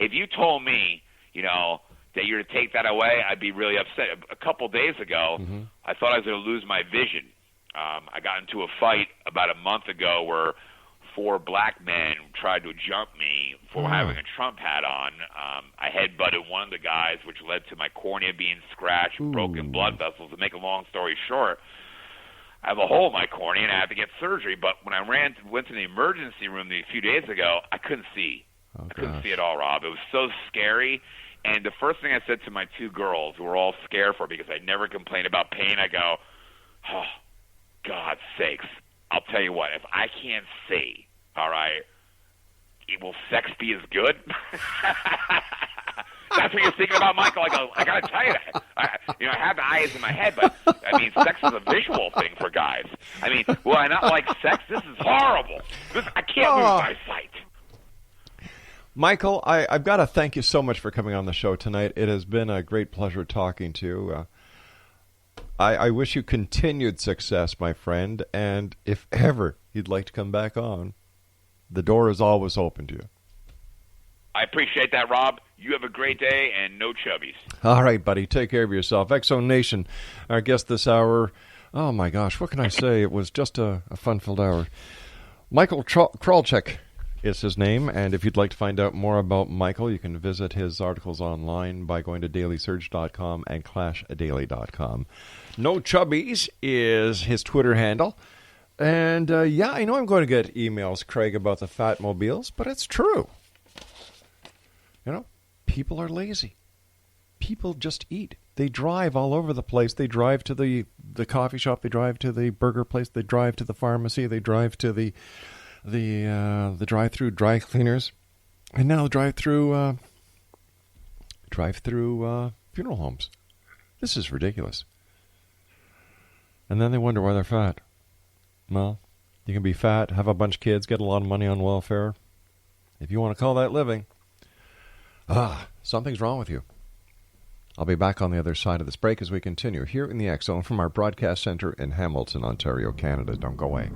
If you told me, that you're to take that away, I'd be really upset. A couple days ago, I thought I was going to lose my vision. I got into a fight about a month ago where 4 black men tried to jump me for having a Trump hat on. I headbutted one of the guys, which led to my cornea being scratched, broken blood vessels. To make a long story short, I have a hole in my cornea and I had to get surgery. But when I went to the emergency room a few days ago, I couldn't see. I couldn't see at all, Rob. It was so scary. And the first thing I said to my 2 girls, who were all scared for because I never complained about pain, I go, oh, God's sakes, I'll tell you what, if I can't see, all right, will sex be as good? That's what you're thinking about, Michael? I got to tell you that. I have the eyes in my head, but, sex is a visual thing for guys. Will I not like sex? This is horrible. I can't lose my sight. Michael, I've got to thank you so much for coming on the show tonight. It has been a great pleasure talking to you. I wish you continued success, my friend, and if ever you'd like to come back on, the door is always open to you. I appreciate that, Rob. You have a great day and no chubbies. All right, buddy. Take care of yourself. X-Zone Nation, our guest this hour. Oh, my gosh. What can I say? It was just a fun-filled hour. Michael Karolchyk is his name, and if you'd like to find out more about Michael, you can visit his articles online by going to dailysurge.com and clashdaily.com. No Chubbies is his Twitter handle. And, I know I'm going to get emails, Craig, about the Fatmobiles, but it's true. People are lazy. People just eat. They drive all over the place. They drive to the coffee shop. They drive to the burger place. They drive to the pharmacy. They drive to the drive-through dry cleaners, and now drive-through funeral homes. This is ridiculous. And then they wonder why they're fat. Well, you can be fat, have a bunch of kids, get a lot of money on welfare. If you want to call that living, something's wrong with you. I'll be back on the other side of this break as we continue here in the X Zone from our broadcast center in Hamilton, Ontario, Canada. Don't go away.